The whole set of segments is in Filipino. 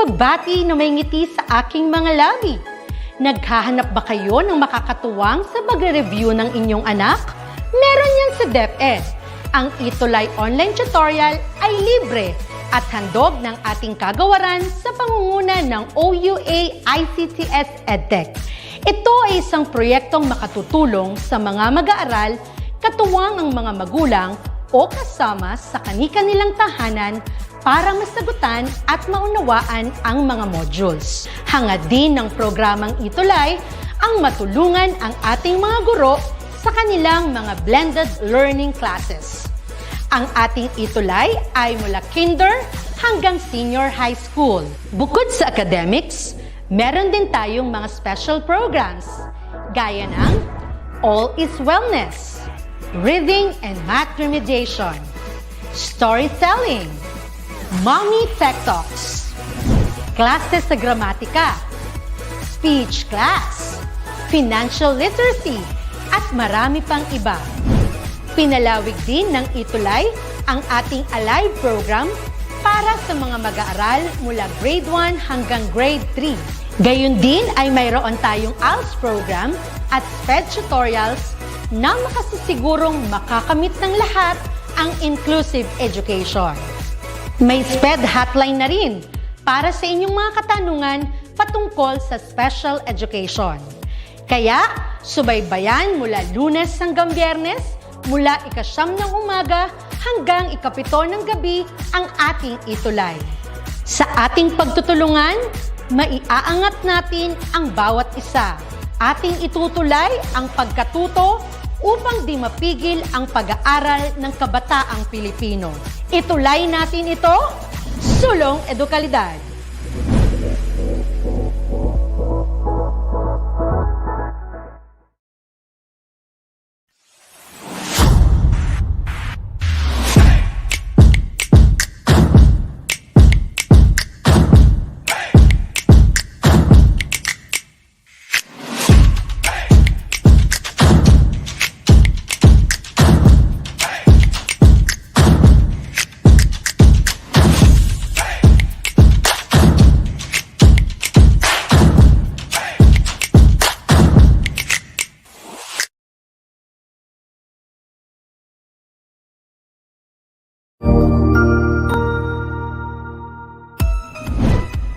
pagbati na may ngiti sa aking mga labi. Naghahanap ba kayo ng makakatuwang sa pagre-review ng inyong anak? Meron yan sa DepEd. Ang ETUlay online tutorial ay libre at handog ng ating kagawaran sa pangunguna ng OUA ICTS EdTech. Ito ay isang proyektong makatutulong sa mga mag-aaral, katuwang ang mga magulang o kasama sa kani-kanilang tahanan para masagutan at maunawaan ang mga modules. Hangad din ng programang ETUlay ang matulungan ang ating mga guro sa kanilang mga blended learning classes. Ang ating ETUlay ay mula kinder hanggang senior high school. Bukod sa academics, meron din tayong mga special programs gaya ng All is Wellness, Reading and Math Remediation, Storytelling, Mommy Tech Talks, Classes sa Gramatika, Speech Class, Financial Literacy, at marami pang iba. Pinalawig din ng ETUlay ang ating Alive program para sa mga mag-aaral mula grade 1 hanggang grade 3. Gayun din ay mayroon tayong ALS program at SPED tutorials na makasisigurong makakamit ng lahat ang inclusive education. May SPED hotline na rin para sa inyong mga katanungan patungkol sa special education. Kaya, subaybayan mula Lunes hanggang Biyernes, mula 9:00 ng umaga hanggang 7:00 ng gabi ang ating ETUlay. Sa ating pagtutulungan, maiaangat natin ang bawat isa. Ating itutulay ang pagkatuto upang di mapigil ang pag-aaral ng kabataang Pilipino. Itulay natin ito, sulong edukalidad.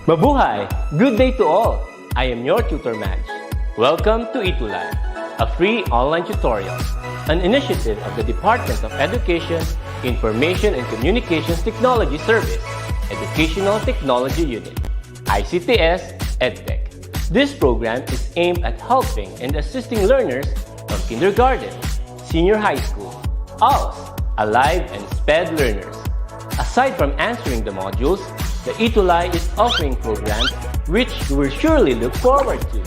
Mabuhay! Good day to all! I am your tutor Madge. Welcome to ETUlay, a free online tutorial, an initiative of the Department of Education, Information and Communications Technology Service, Educational Technology Unit, ICTS EdTech. This program is aimed at helping and assisting learners from kindergarten, senior high school, ALS, Alive, and SPED learners. Aside from answering the modules, the ETUlay is offering programs which you will surely look forward to.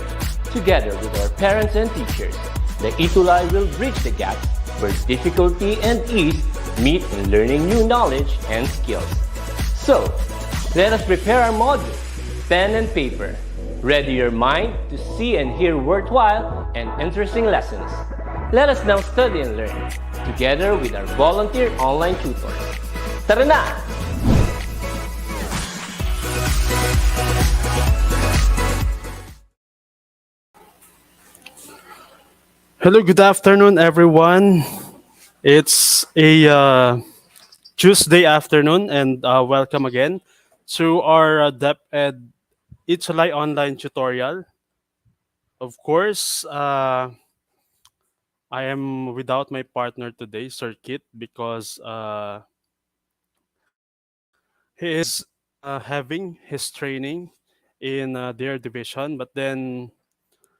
Together with our parents and teachers, the ETUlay will bridge the gaps where difficulty and ease meet in learning new knowledge and skills. So, let us prepare our modules, pen and paper. Ready your mind to see and hear worthwhile and interesting lessons. Let us now study and learn, together with our volunteer online tutors. Tara na! Hello, good afternoon, everyone. It's a Tuesday afternoon, and welcome again to our DepEd ETUlay online tutorial. Of course, I am without my partner today, Sir Kit, because he is having his training in their division, but then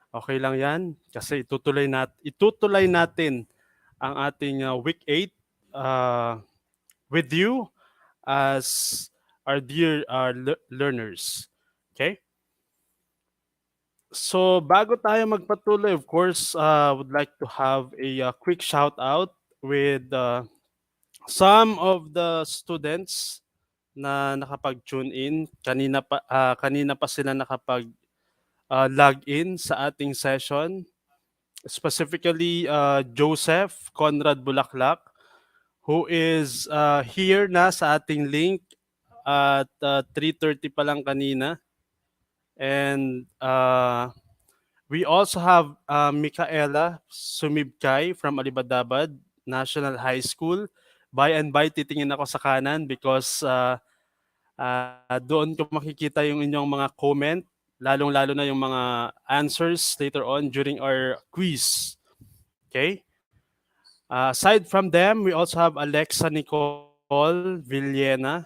okay lang yan kasi itutuloy natin ang ating week 8 with you as our dear learners. Okay? So bago tayo magpatuloy, of course, would like to have a quick shout out with some of the students na nakapag-tune in. Kanina pa sila nakapag log in sa ating session. Specifically, Joseph Conrad Bulaklak, who is here na sa ating link at 3:30 pa lang kanina. And we also have Micaela Sumibkay from Alibadabad National High School. By and by, titingin ako sa kanan because doon ko makikita yung inyong mga comment, lalong-lalo na yung mga answers later on during our quiz. Okay? Aside from them, we also have Alexa Nicole Villena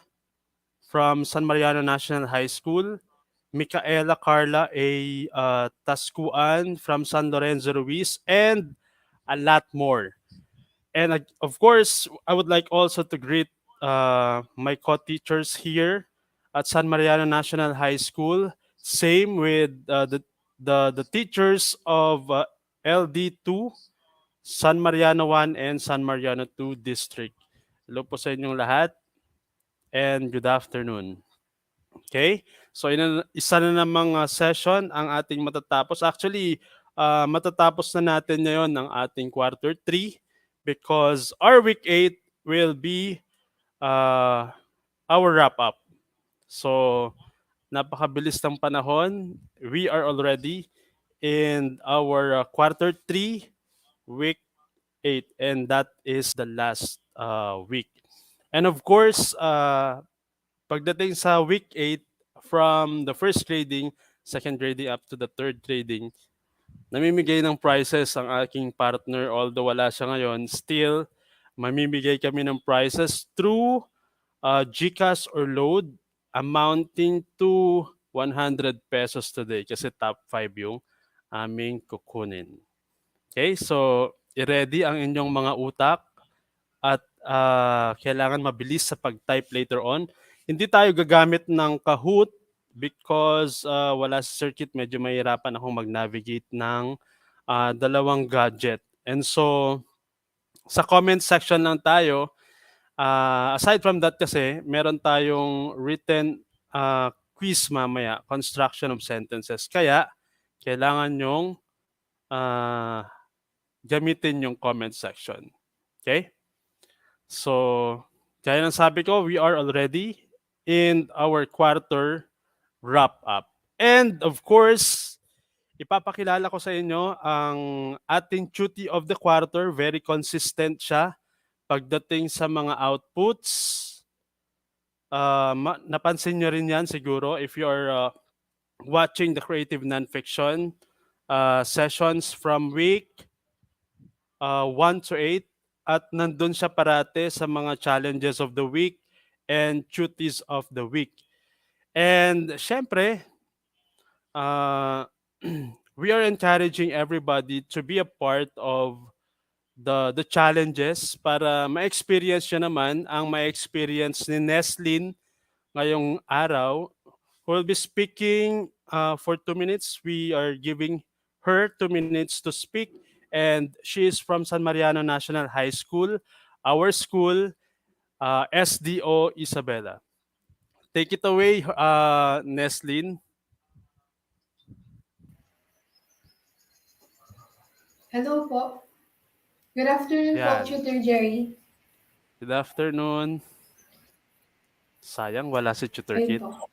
from San Mariano National High School, Micaela Carla A. Tascuan from San Lorenzo Ruiz, and a lot more. And of course, I would like also to greet my co-teachers here at San Mariano National High School. Same with the teachers of LD2, San Mariano 1, and San Mariano 2 District. Hello po sa inyong lahat and good afternoon. Okay? So isa na namang session ang ating matatapos. Actually, matatapos na natin ngayon ang ating quarter 3 because our week 8 will be our wrap up. So, napakabilis ng panahon. We are already in our quarter 3 week 8 and that is the last week. And of course, pagdating sa week 8, from the first grading, second grading up to the third grading, namimigay ng prizes ang aking partner. Although wala siya ngayon, still, mamimigay kami ng prizes through GCash or load amounting to 100 pesos today kasi top 5 yung aming kukunin. Okay, so i-ready ang inyong mga utak at kailangan mabilis sa pag-type later on. Hindi tayo gagamit ng Kahoot because wala sa circuit, medyo mahirapan akong mag-navigate ng dalawang gadget. And so, sa comment section lang tayo. Aside from that kasi, meron tayong written quiz mamaya, construction of sentences. Kaya, kailangan nyong gamitin yung comment section. Okay? So, kaya ng sabi ko, we are already in our quarter wrap-up. And of course, ipapakilala ko sa inyo ang ating duty of the quarter. Very consistent siya pagdating sa mga outputs. Napansin nyo rin yan siguro if you are watching the Creative NonFiction sessions from week 1 to 8 at nandun siya parate sa mga challenges of the week and duties of the week. And syempre, we are encouraging everybody to be a part of the challenges para ma-experience nyo naman ang ma-experience ni Neslin ngayong araw, who will be speaking for 2 minutes. We are giving her 2 minutes to speak, and she is from San Mariano National High School, our school, SDO Isabela. Take it away, Neslin. Hello po. Good afternoon po, Yan. Tutor Jerry. Good afternoon. Sayang, wala si Tutor Ayun Kit. po.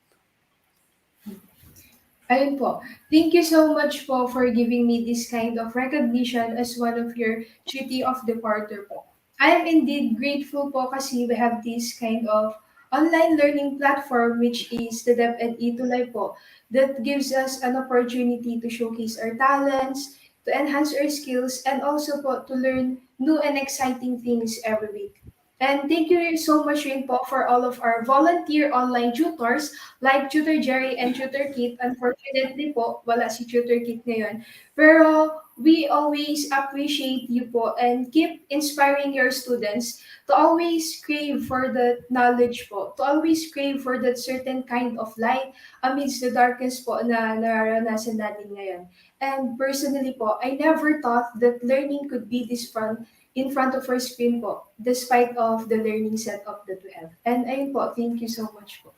Ayun po. Thank you so much po for giving me this kind of recognition as one of your duty of the quarter po. I am indeed grateful po kasi we have this kind of online learning platform which is the DepEd ETUlay po that gives us an opportunity to showcase our talents, to enhance our skills, and also po to learn new and exciting things every week. And thank you so much rin po for all of our volunteer online tutors like Tutor Jerry and Tutor Kit. Unfortunately po, wala si Tutor Kit ngayon. Pero we always appreciate you po and keep inspiring your students to always crave for that knowledge po, to always crave for that certain kind of light amidst the darkness po na nararanasan natin ngayon. And personally po, I never thought that learning could be this fun in front of our screen po, despite of the learning setup that we have. And ayun po, thank you so much po.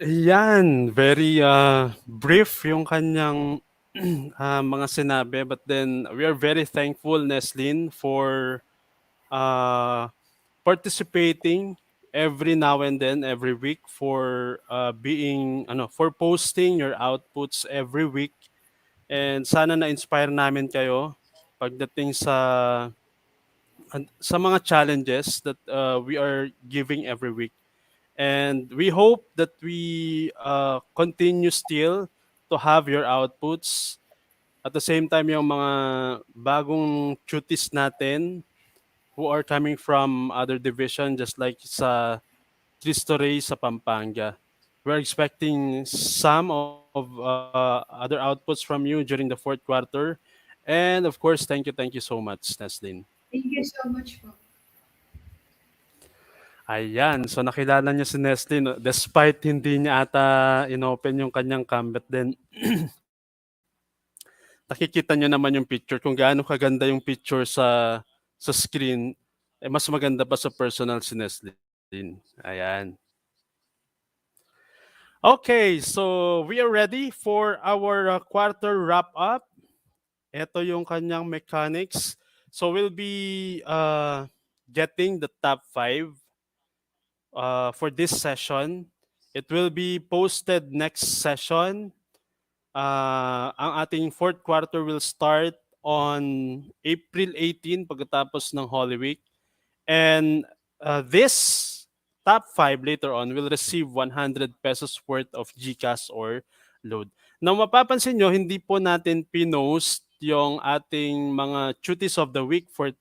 Yan, very brief yung kanyang mga sinabi, but then we are very thankful, Neslin, for participating every now and then, every week for for posting your outputs every week. And sana na-inspire namin kayo pagdating sa mga challenges that we are giving every week. And we hope that we continue still to have your outputs. At the same time, yung mga bagong tutis natin who are coming from other division, just like sa Cristo Rey sa Pampanga. We're expecting some of other outputs from you during the fourth quarter. And of course, thank you so much, Neslin. Thank you so much po. Ayan, so nakilala niyo si Nestle, no? Despite hindi niya ata inopen yung kanyang cam, but then nakikita niyo naman yung picture, kung gaano kaganda yung picture sa screen, mas maganda pa sa personal si Nestle. Ayan. Okay, so we are ready for our quarter wrap-up. Ito yung kanyang mechanics. So we'll be getting the top 5 for this session. It will be posted next session. Ang ating fourth quarter will start on April 18 pagkatapos ng Holy Week. And this top 5 later on will receive 100 pesos worth of GCash or load. Now mapapansin nyo, hindi po natin pinost yung ating mga duties of the week for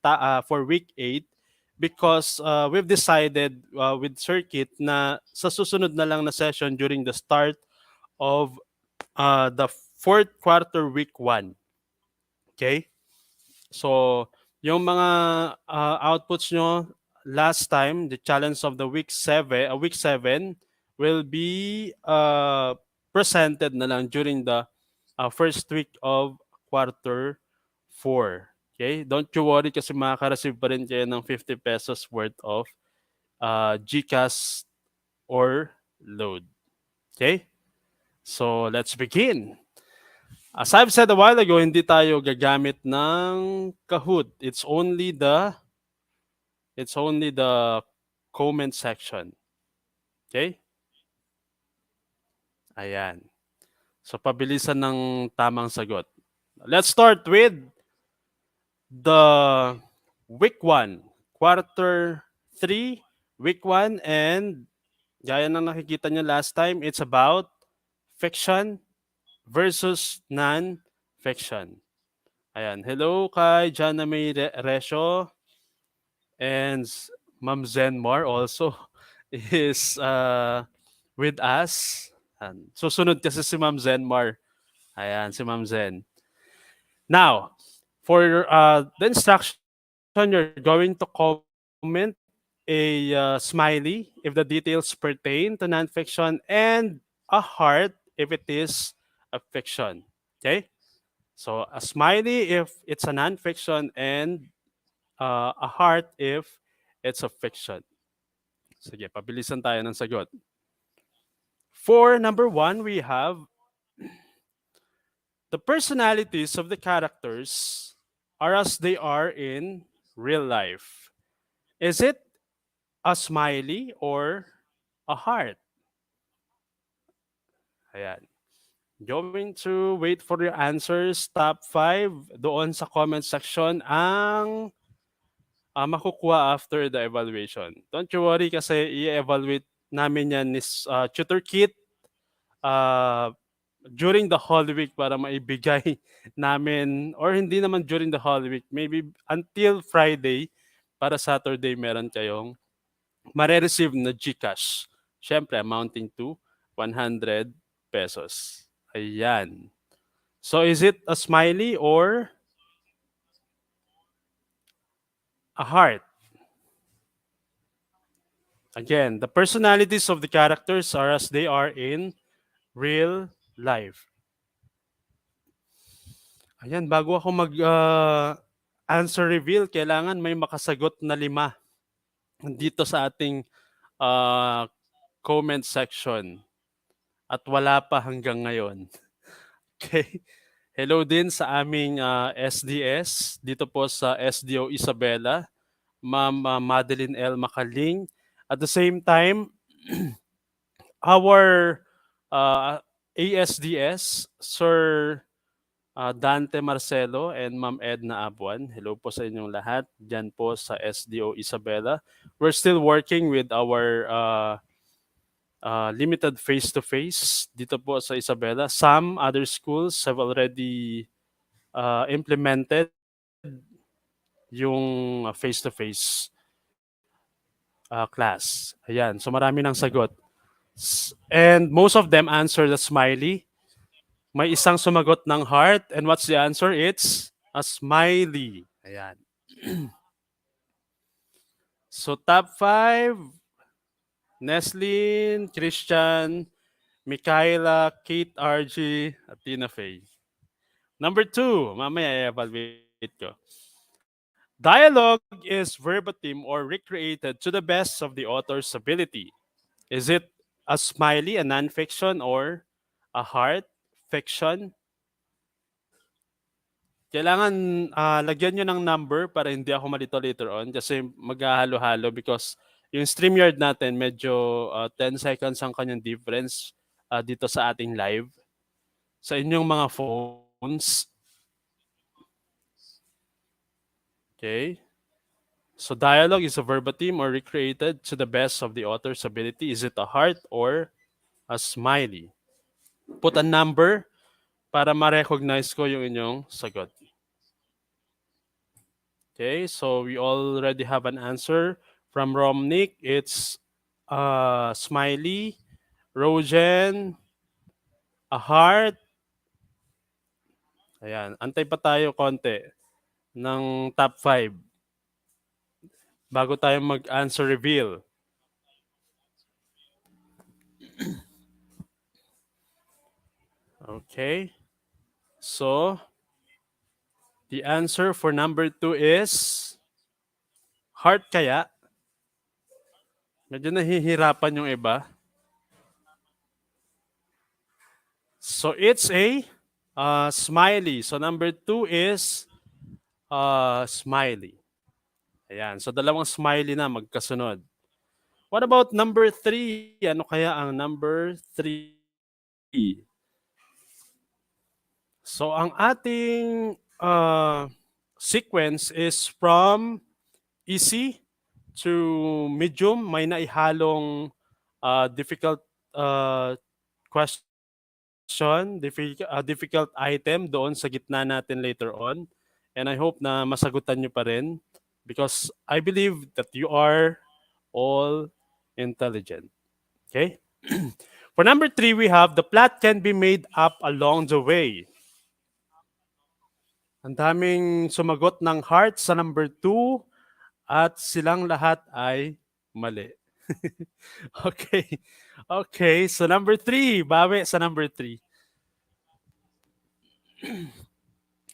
week 8 because we've decided with Circuit na sa susunod na lang na session during the start of the fourth quarter week 1. Okay? So, yung mga outputs nyo last time, the challenge of the week 7 will be presented na lang during the first week of quarter 4. Okay? Don't you worry kasi makaka-receive pa rin kayo ng 50 pesos worth of GCash or load. Okay? So, let's begin. As I've said a while ago, hindi tayo gagamit ng Kahoot. It's only the comment section. Okay? Ayan. So, pabilisan ng tamang sagot. Let's start with the week 1, quarter 3, week 1, and gaya ng nakikita nyo last time, it's about fiction versus non-fiction. Ayan. Hello kay Jana May Resyo and Ma'am Zenmar also is with us. Ayan. Susunod kasi si Ma'am Zenmar. Ayan, si Ma'am Zen. Now, for the instruction, you're going to comment a smiley if the details pertain to nonfiction and a heart if it is a fiction. Okay? So, a smiley if it's a nonfiction and a heart if it's a fiction. Sige, pabilisan tayo ng sagot. For number 1, we have the personalities of the characters are as they are in real life. Is it a smiley or a heart? Ayan. Going to wait for your answers. Top 5 doon sa comment section ang makukuha after the evaluation. Don't you worry kasi i-evaluate namin yan ni Tutor Kit during the Holy Week para maibigay namin, or hindi naman during the Holy Week, maybe until Friday, para Saturday meron kayong mare-receive na GCash. Siyempre, amounting to 100 pesos. Ayan. So, is it a smiley or a heart? Again, the personalities of the characters are as they are in real life. Ayan, bago ako mag-answer reveal, kailangan may makasagot na 5 dito sa ating comment section. At wala pa hanggang ngayon. Okay? Hello din sa aming SDS, dito po sa SDO Isabela, Ma'am Madeline L. Makaling, At the same time, our ASDS, Sir Dante Marcelo and Ma'am Edna Abuan. Hello po sa inyong lahat. Diyan po sa SDO Isabela. We're still working with our limited face-to-face dito po sa Isabela. Some other schools have already implemented yung face-to-face class. Ayan. So marami ng sagot. And most of them answered a smiley. May isang sumagot ng heart. And what's the answer? It's a smiley. Ayan. So top 5, Neslin, Christian, Michaela, Kate RG, at Tina Faye. Number 2, mamaya i-evaluate ko. Dialogue is verbatim or recreated to the best of the author's ability. Is it a smiley, a non-fiction, or a heart fiction? Kailangan lagyan nyo ng number para hindi ako malito later on kasi maghahalo-halo because yung StreamYard natin medyo 10 seconds ang kanyang difference dito sa ating live. Sa inyong mga phones. Okay. So dialogue is a verbatim or recreated to the best of the author's ability. Is it a heart or a smiley? Put a number para ma-recognize ko yung inyong sagot. Okay, so we already have an answer from Romnick. It's smiley, Rogen, a heart. Ayan, antay pa tayo konti ng top 5 bago tayo mag-answer reveal. Okay. So, the answer for number 2 is heart kaya? Medyo nahihirapan yung iba. So, it's a smiley. So, number 2 is smiley. Ayan. So, dalawang smiley na magkasunod. What about number 3? Ano kaya ang number 3? So, ang ating sequence is from easy to medium. May naihalong difficult question, difficult item doon sa gitna natin later on. And I hope na masagutan nyo pa rin because I believe that you are all intelligent. Okay? For number 3, we have the plot can be made up along the way. Ang daming sumagot ng heart sa number 2 at silang lahat ay mali. Okay. Okay, so number 3, bawi sa number 3.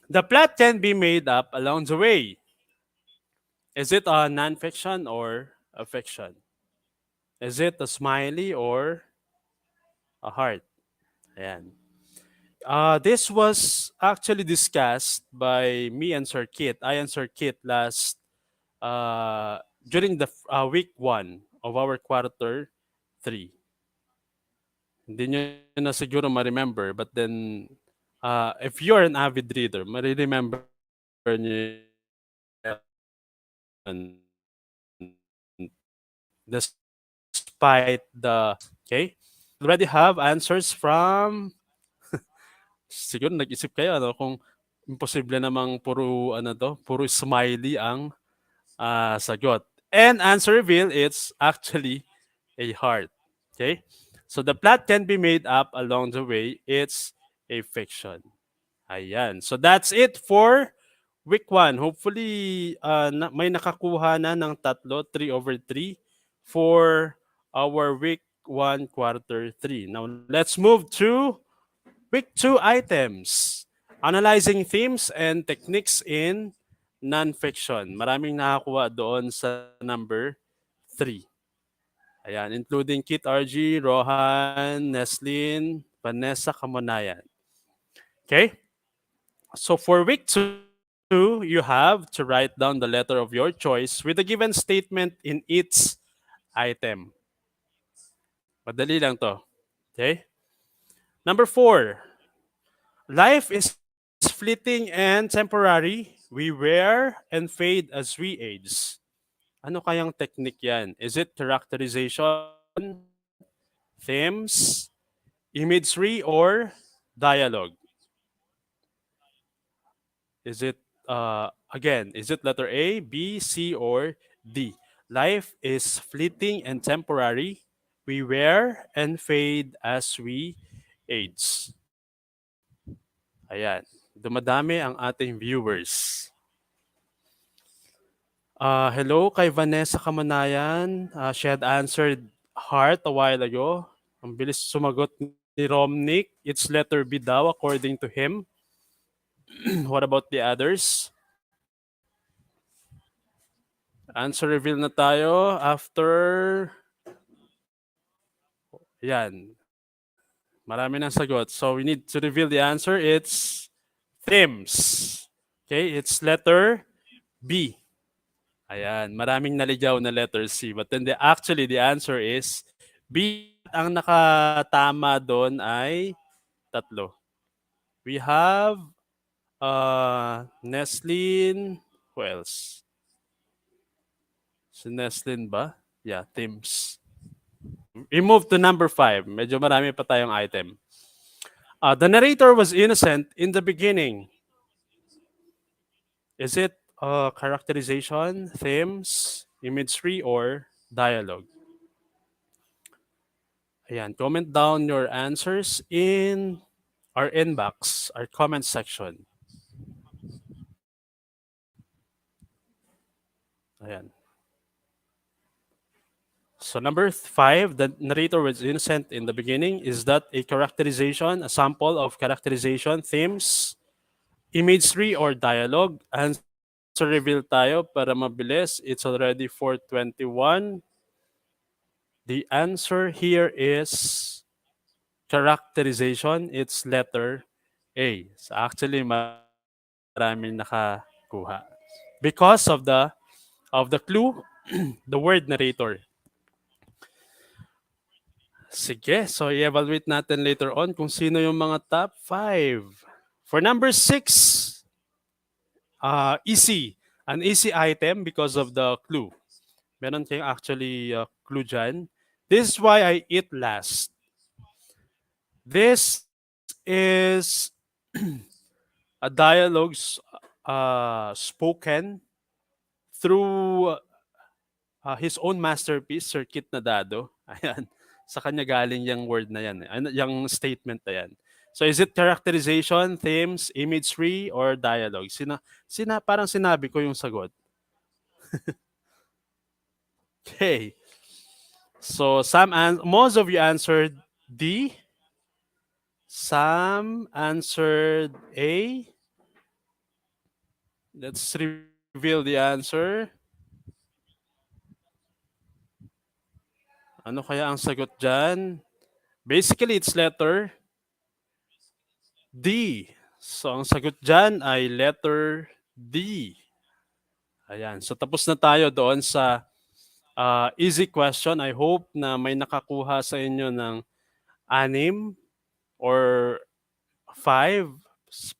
The plot can be made up along the way. Is it a non-fiction or a fiction? Is it a smiley or a heart? Ayan. This was actually discussed by me and Sir Kit. I and Sir Kit last during the week 1 of our quarter 3. Hindi nyo na siguro ma-remember, but then if you're an avid reader, ma-remember nyo despite the, okay? Already have answers from, siguro nag-isip kayo, ano, kung imposible namang puro, ano to, puro smiley ang sagot. And answer reveal, it's actually a heart. Okay? So the plot can be made up along the way. It's a fiction. Ayan. So that's it for week 1. Hopefully, may nakakuha na ng 3/3 for our week 1 quarter 3. Now, let's move to week 2 items. Analyzing themes and techniques in non-fiction. Maraming nakakuha doon sa number 3. Ayan, including Kit RG, Rohan, Neslin, Vanessa Kamonayan. Okay? So for week 2, you have to write down the letter of your choice with a given statement in its item. Madali lang to. Okay? Number 4, life is fleeting and temporary. We wear and fade as we age. Ano kayang technique yan? Is it characterization, themes, imagery, or dialogue? Is it, again, is it letter A, B, C, or D? Life is fleeting and temporary. We wear and fade as we age. Ayan. Dumadami ang ating viewers. Hello kay Vanessa Kamanayan. She had answered heart a while ago. Ang bilis sumagot ni Romnick. It's letter B daw according to him. What about the others? Answer reveal na tayo after... Yan. Marami ng sagot. So we need to reveal the answer. It's themes. Okay, it's letter B. Ayan, maraming naligaw na letter C. But then actually the answer is B. Ang nakatama doon ay tatlo. We have Neslin. Who else? Si Neslin ba? Yeah, themes. We move to number 5. Medyo marami pa tayong item. The narrator was innocent in the beginning. Is it characterization, themes, imagery, or dialogue? Ayan, comment down your answers in our inbox, our comment section. Ayan. So number 5, the narrator was innocent in the beginning. Is that a characterization, a sample of characterization, themes, imagery, or dialogue? Answer reveal tayo para mabilis. It's already 4:21. The answer here is characterization. It's letter A. So actually, maraming nakakuha. Because of the clue, the word narrator. Sige, so i-evaluate natin later on kung sino yung mga top 5. For number 6, easy. An easy item because of the clue. Meron kayong actually clue dyan. This is why I eat last. This is a dialogue spoken through his own masterpiece, Sir Kit Nadado. Ayan. Sa kanya galing yung word na yan. Yung statement na yan. So is it characterization, themes, imagery, or dialogue? Parang sinabi ko yung sagot. Okay. So most of you answered D. Some answered A. Let's reveal the answer. Ano kaya ang sagot dyan? Basically, it's letter D. So, ang sagot dyan ay letter D. Ayan. So, tapos na tayo doon sa easy question. I hope na may nakakuha sa inyo ng 6 or 5,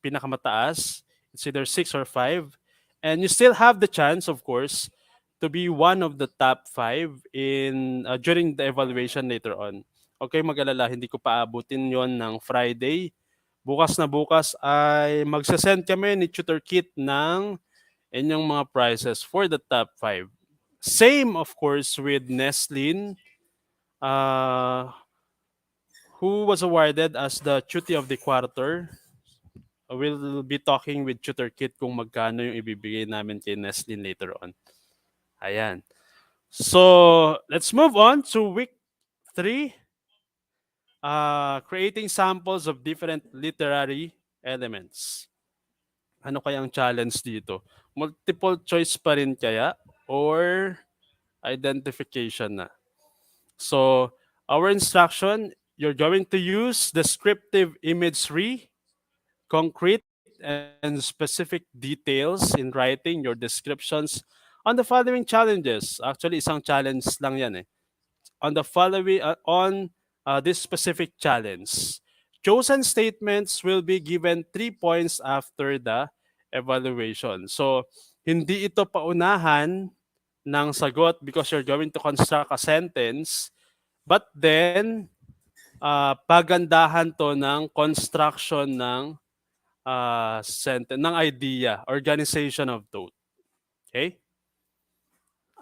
pinakamataas. It's either 6 or 5. And you still have the chance, of course, to be one of the top 5 in during the evaluation later on. Okay, mag-alala, hindi ko paabutin yon ng Friday. Bukas na bukas ay magsasend kami ni Tutor Kit ng inyong mga prizes for the top 5. Same, of course, with Neslin, who was awarded as the Tutor of the Quarter. We'll be talking with Tutor Kit kung magkano yung ibibigay namin kay Neslin later on. Ayan. So, let's move on to week 3. Creating samples of different literary elements. Ano kayang challenge dito? Multiple choice pa rin kaya? Or identification na? So, our instruction, you're going to use descriptive imagery, concrete and specific details in writing your descriptions on the following challenges. Actually, isang challenge lang yan eh. on the following on this specific challenge. Chosen statements will be given 3 points after the evaluation. So, hindi ito paunahan ng sagot because you're going to construct a sentence, but then pagandahan to ng construction ng sentence, ng idea, organization of thought. Okay?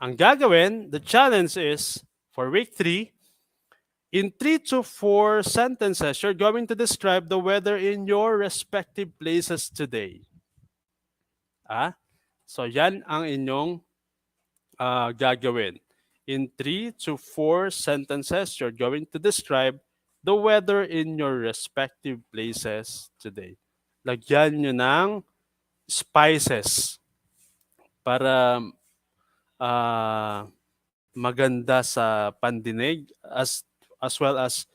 Ang gagawin, the challenge is, for week 3, in 3 to 4 sentences, you're going to describe the weather in your respective places today. So yan ang inyong gagawin. In 3 to 4 sentences, you're going to describe the weather in your respective places today. Lagyan nyo ng spices para maganda sa pandinig as well as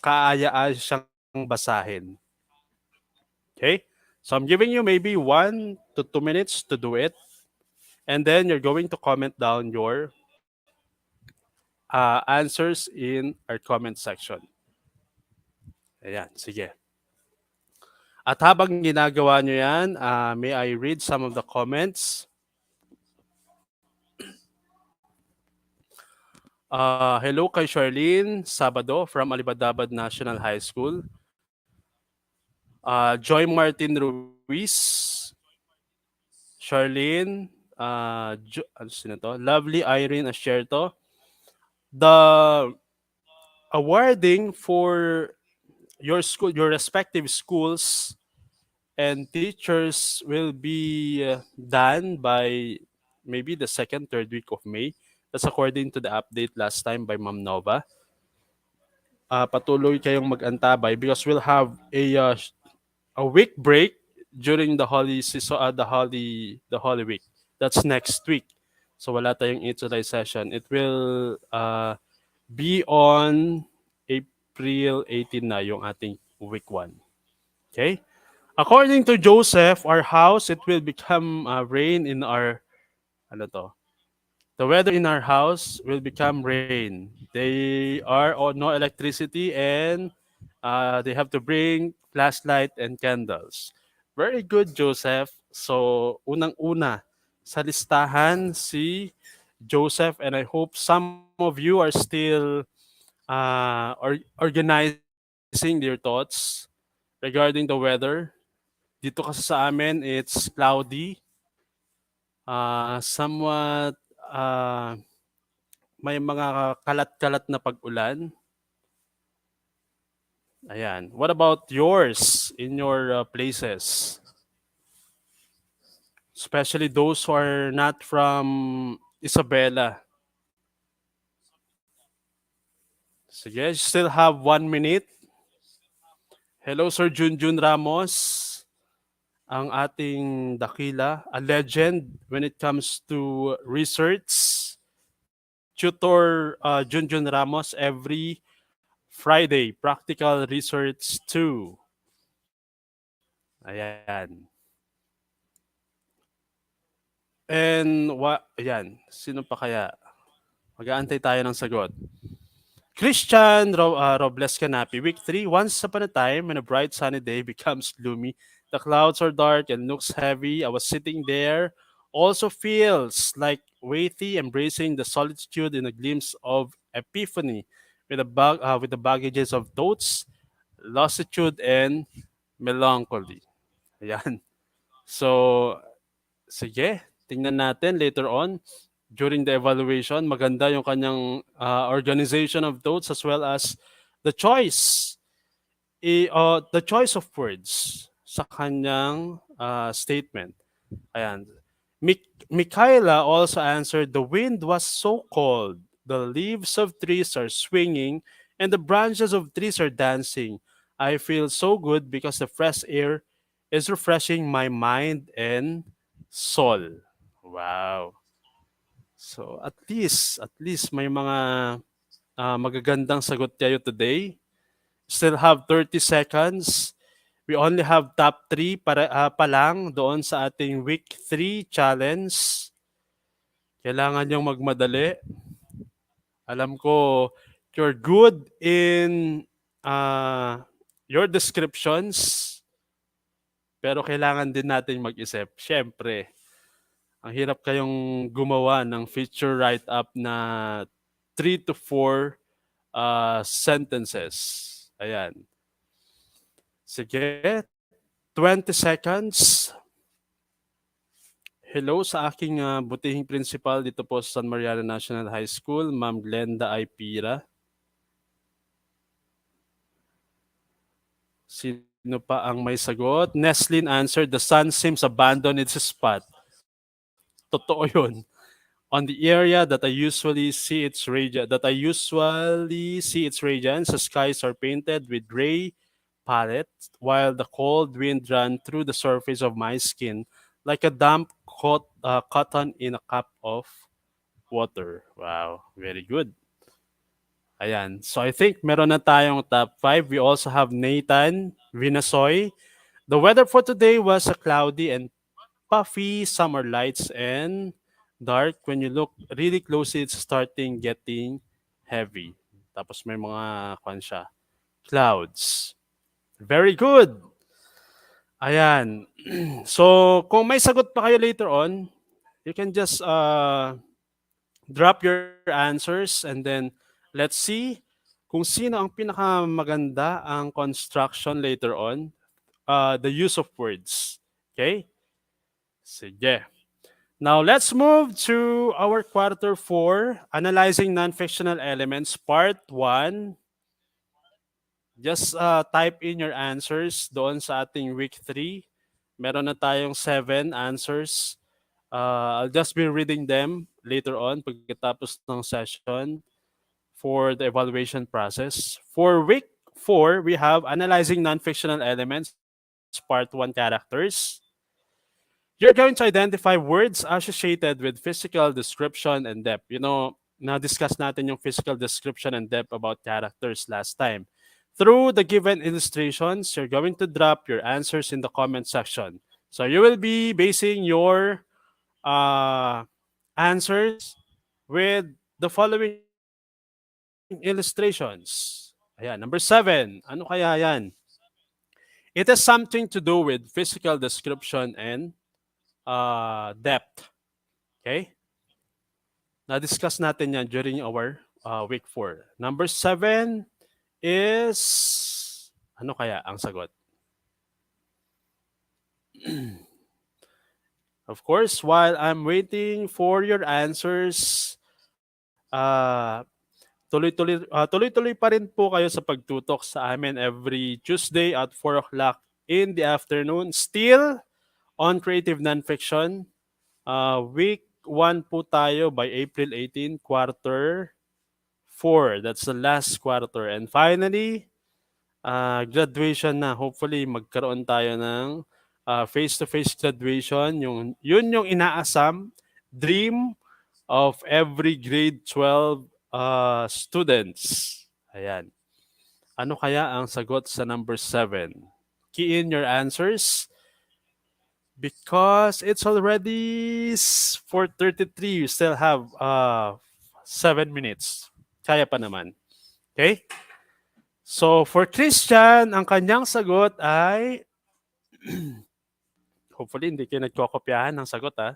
kaaya-aya siyang basahin. Okay? So I'm giving you maybe 1 to 2 minutes to do it. And then you're going to comment down your answers in our comment section. Ayan, sige. At habang ginagawa nyo yan, may I read some of the comments? Hello kay Charlene Sabado from Alibadabad National High School. Joy Martin Ruiz. Charlene. Ano sino to? Lovely Irene Asherto. The awarding for your school, your respective schools and teachers will be done by maybe the second, third week of May. That's according to the update last time by Ma'am Nova. Patuloy kayong mag-antabay because we'll have a week break during the holy season, the holy week. That's next week. So wala tayong ETUlay session. It will be on April 18 na yung ating week 1. Okay? According to Joseph, our house, it will become rain in our, the weather in our house will become rain. They are on no electricity and they have to bring flashlight and candles. Very good, Joseph. So, unang-una sa listahan si Joseph, and I hope some of you are still organizing their thoughts regarding the weather. Dito kasi sa amin, it's cloudy. Somewhat may mga kalat-kalat na pag-ulan. Ayan. What about yours in your places? Especially those who are not from Isabela. Sige, you still have 1 minute. Hello, Sir Junjun Ramos. Ang ating dakila, a legend when it comes to research. Tutor Junjun Ramos every Friday, Practical Research 2. Ayan. And ayan, sino pa kaya? Mag-aantay tayo ng sagot. Christian Robles Canapi, week 3, once upon a time when a bright sunny day becomes gloomy, the clouds are dark and looks heavy. I was sitting there, also feels like weighty, embracing the solitude in a glimpse of epiphany with the baggages of thoughts, lassitude, and melancholy. Ayan. So, sige, tingnan natin later on. During the evaluation, maganda yung kanyang organization of thoughts as well as the choice of words sa kanyang statement. Ayan. Michaela also answered, the wind was so cold, the leaves of trees are swinging, and the branches of trees are dancing. I feel so good because the fresh air is refreshing my mind and soul. Wow. So at least may mga magagandang sagot tayo today. Still have 30 seconds. We only have top 3 pa lang doon sa ating week 3 challenge. Kailangan niyong magmadali. Alam ko you're good in uh, your descriptions, pero kailangan din nating mag-isip. Siyempre, ang hirap kayong gumawa ng feature write-up na 3 to 4 sentences. Ayan. Sige, 20 seconds. Hello sa aking butihing principal dito po sa San Mariano National High School, Ma'am Glenda Aipira. Sino pa ang may sagot? Neslin answered, the sun seems abandoned its spot. Totoo yun. On the area that I usually see its radiance, the skies are painted with gray palette, while the cold wind ran through the surface of my skin like a damp cotton in a cup of water. Wow, very good. Ayan. So I think meron na tayong top 5. We also have Nathan Vinasoy. The weather for today was a cloudy and puffy, summer lights and dark. When you look really closely, it's starting getting heavy. Tapos may mga clouds. Very good. Ayan. So, kung may sagot pa kayo later on, you can just drop your answers and then let's see kung sino ang pinakamaganda ang construction later on. The use of words. Okay? Sige. Now, let's move to our quarter 4, Analyzing Non-Fictional Elements, Part 1. Just type in your answers doon sa ating week 3. Meron na tayong 7 answers. I'll just be reading them later on pagkatapos ng session for the evaluation process. For week 4, we have Analyzing Non-Fictional Elements, Part 1 Characters. You're going to identify words associated with physical description and depth. You know, na-discuss natin yung physical description and depth about characters last time. Through the given illustrations, you're going to drop your answers in the comment section. So you will be basing your answers with the following illustrations. Ayan, number 7. Ano kaya yan? It has something to do with physical description and depth. Okay? Na-discuss natin yan during our week 4. Number 7 is, ano kaya ang sagot? Of course, while I'm waiting for your answers, tuloy-tuloy pa rin po kayo sa pagtutok sa amin every Tuesday at 4 o'clock in the afternoon. Still on Creative Nonfiction. Week 1 po tayo by April 18, quarter 4. That's the last quarter. And finally, graduation na. Hopefully, magkaroon tayo ng face-to-face graduation. Yun yung inaasam, dream of every grade 12 students. Ayan. Ano kaya ang sagot sa number 7? Key in your answers because it's already 4:33. You still have 7 minutes. Kaya pa naman. Okay? So, for Christian, ang kanyang sagot ay hopefully, hindi kayo nagkokopyahan ng sagot, ha?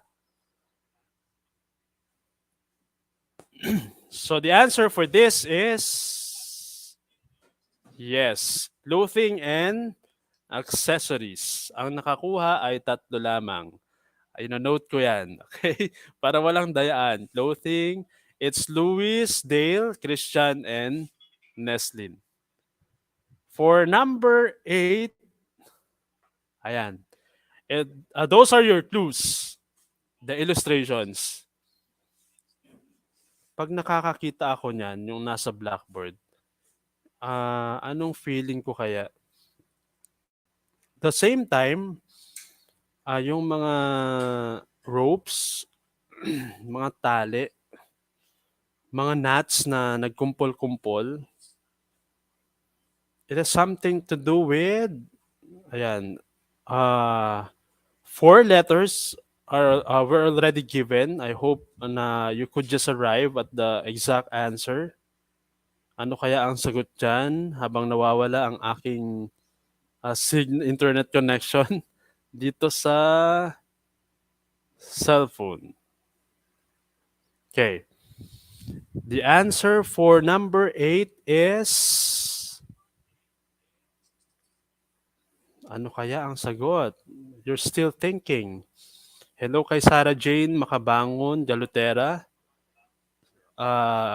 So, the answer for this is yes, clothing and accessories. Ang nakakuha ay 3 lamang. Ino-note ko yan. Okay? Para walang dayaan. Clothing, it's Louis, Dale, Christian, and Neslin. For number 8, ayan. Those are your clues. The illustrations. Pag nakakakita ako niyan, yung nasa blackboard, anong feeling ko kaya? The same time, yung mga ropes, mga tali, mga knots na nagkumpol-kumpol, it has something to do with, ayan, 4 letters were already given. I hope na you could just arrive at the exact answer. Ano kaya ang sagot dyan habang nawawala ang aking internet connection dito sa cellphone? Okay. The answer for number 8 is... Ano kaya ang sagot? You're still thinking. Hello kay Sarah Jane Makabangon Galutera,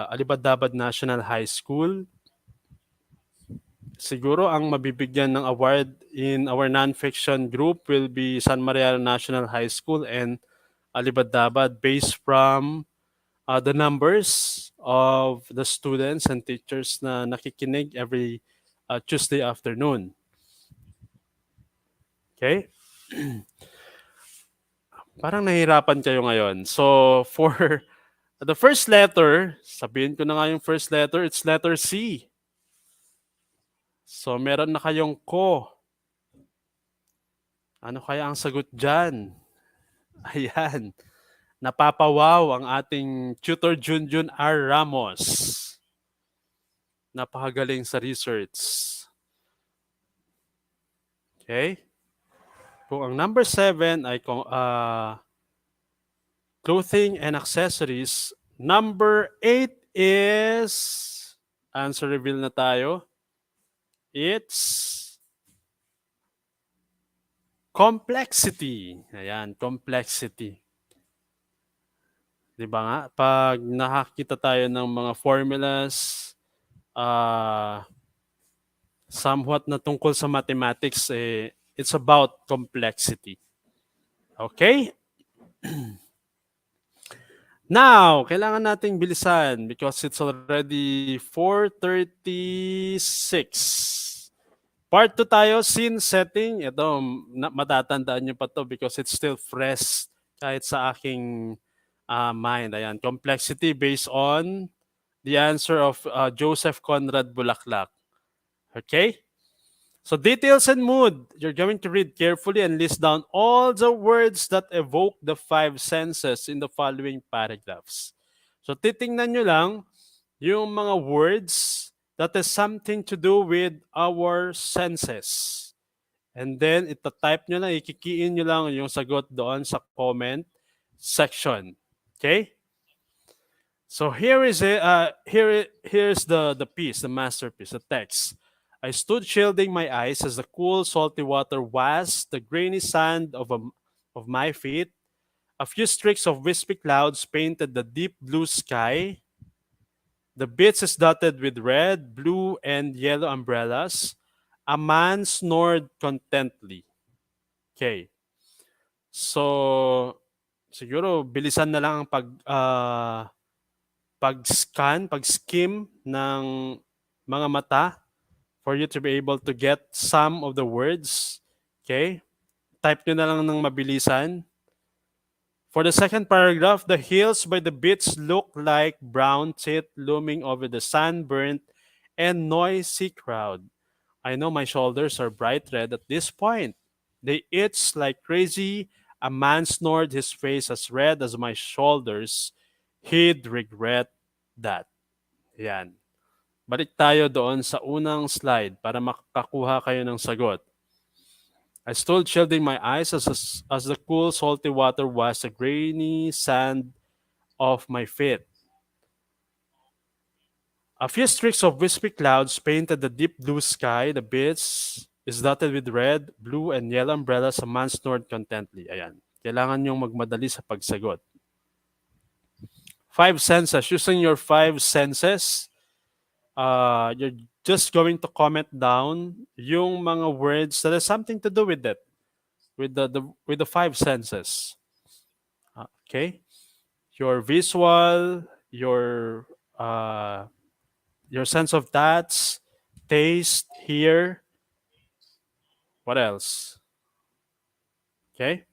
Alibadabad National High School. Siguro ang mabibigyan ng award in our non-fiction group will be San Mariano National High School and Alibadabad based from the numbers of the students and teachers na nakikinig every Tuesday afternoon. Okay? Parang nahihirapan kayo ngayon. So, for the first letter, sabihin ko na nga yung first letter, it's letter C. So, meron na kayong ko. Ano kaya ang sagot dyan? Ayan. Napapawaw ang ating tutor Junjun R. Ramos. Napakagaling sa research. Okay? Kung ang number 7 ay clothing and accessories, number 8 is, answer reveal na tayo, it's complexity. Ayan, complexity. Di ba nga? Pag nakakita tayo ng mga formulas, somewhat na tungkol sa mathematics, it's about complexity. Okay? Now, kailangan nating bilisan because it's already 4:36. Part 2 tayo, scene setting. Ito, matatandaan nyo pa to because it's still fresh kahit sa aking mind. Ayan, complexity based on the answer of Joseph Conrad Bulaklak. Okay? So details and mood. You're going to read carefully and list down all the words that evoke the 5 senses in the following paragraphs. So titingnan nyo lang yung mga words that has something to do with our senses. And then itatype nyo lang, ikikiin nyo lang yung sagot doon sa comment section. Okay? So here is it. Here's the piece, the masterpiece, the text. I stood shielding my eyes as the cool, salty water washed the grainy sand of my feet. A few streaks of wispy clouds painted the deep blue sky. The beach is dotted with red, blue, and yellow umbrellas. A man snored contently. Okay. So, siguro bilisan na lang ang pag-skim ng mga mata for you to be able to get some of the words. Okay? Type nyo na lang ng mabilisan. For the second paragraph, the hills by the beach look like brown teeth looming over the sunburnt and noisy crowd. I know my shoulders are bright red at this point. They itch like crazy. A man snored, his face as red as my shoulders. He'd regret that. Yan. Balik tayo doon sa unang slide para makakuha kayo ng sagot. I stood shielding my eyes as the cool, salty water washed the grainy sand off my feet. A few streaks of wispy clouds painted the deep blue sky. The beach is dotted with red, blue, and yellow umbrellas. A man snored contently. Ayan. Kailangan yung magmadali sa pagsagot. 5 senses. Using your 5 senses, you're just going to comment down yung mga words that has something to do with it, with the 5 senses. Okay? Your visual, your sense of touch, taste, hear. What else? Okay?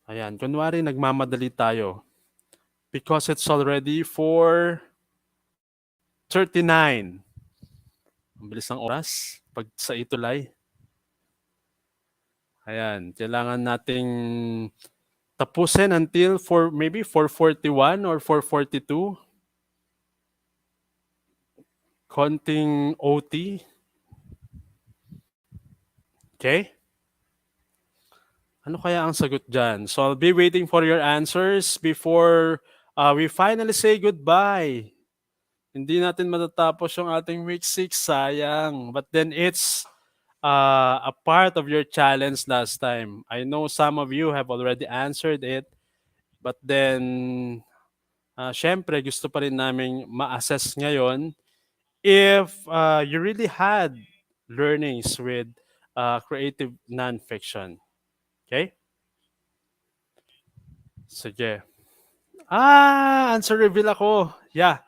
Ayan, kunwari nagmamadali tayo because it's already 4:39. Ang bilis ng oras pag sa ETUlay. Ayan, kailangan nating tapusin until maybe 4:41 or 4:42. Konting OT. Okay? Ano kaya ang sagot dyan? So I'll be waiting for your answers before we finally say goodbye. Hindi natin matatapos yung ating week 6, sayang. But then it's a part of your challenge last time. I know some of you have already answered it, but then syempre gusto pa rin namin ma-assess ngayon if you really had learnings with creative nonfiction. Okay? Sige. Answer reveal ako. Yeah.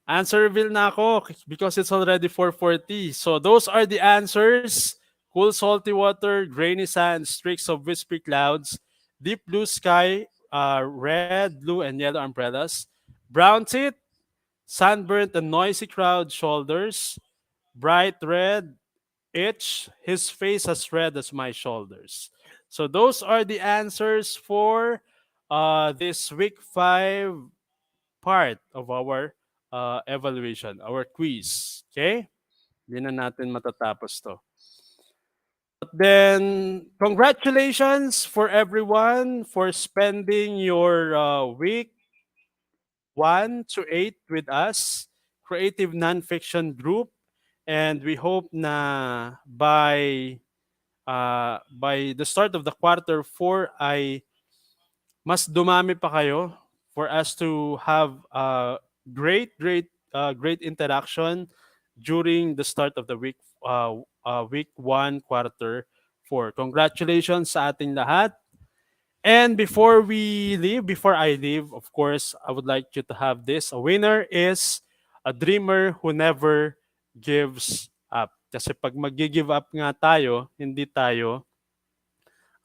Answer reveal na ako because it's already 4:40. So those are the answers. Cool salty water, grainy sand, streaks of wispy clouds, deep blue sky, red, blue, and yellow umbrellas, brown teeth, sunburnt and noisy crowd shoulders, bright red, itch, his face as red as my shoulders. So those are the answers for this week 5 part of our evaluation, our quiz. Okay? Hindi na natin matatapos to. But then, congratulations for everyone for spending your week 1 to 8 with us, Creative Nonfiction Group. And we hope na by the start of the quarter 4 ay mas dumami pa kayo for us to have great interaction during the start of the week 1 quarter 4. Congratulations sa ating lahat. And before I leave, of course, I would like you to have this. A winner is a dreamer who never gives up. Kasi pag mag-give up nga tayo, hindi tayo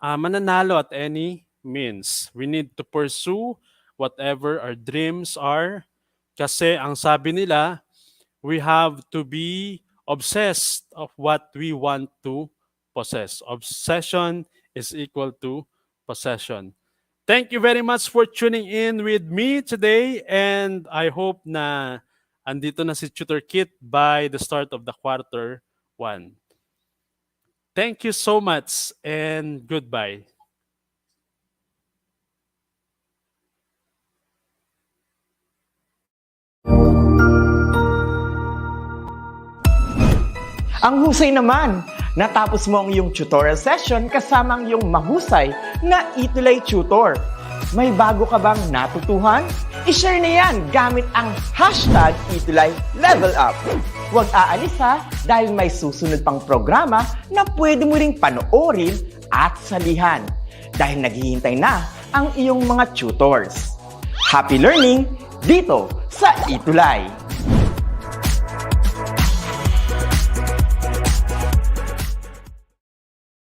mananalo at any means. We need to pursue whatever our dreams are. Kasi ang sabi nila, we have to be obsessed of what we want to possess. Obsession is equal to possession. Thank you very much for tuning in with me today, and I hope na andito na si Tutor Kit by the start of the quarter 1. Thank you so much and goodbye. Ang husay naman! Natapos mo ang iyong tutorial session kasama ang iyong mahusay na ETUlay tutor. May bago ka bang natutuhan? I-share na yan gamit ang hashtag #ETUlayLevelUp. Huwag aalis ha, dahil may susunod pang programa na pwede mo ring panoorin at salihan. Dahil naghihintay na ang iyong mga tutors. Happy learning dito sa ETUlay!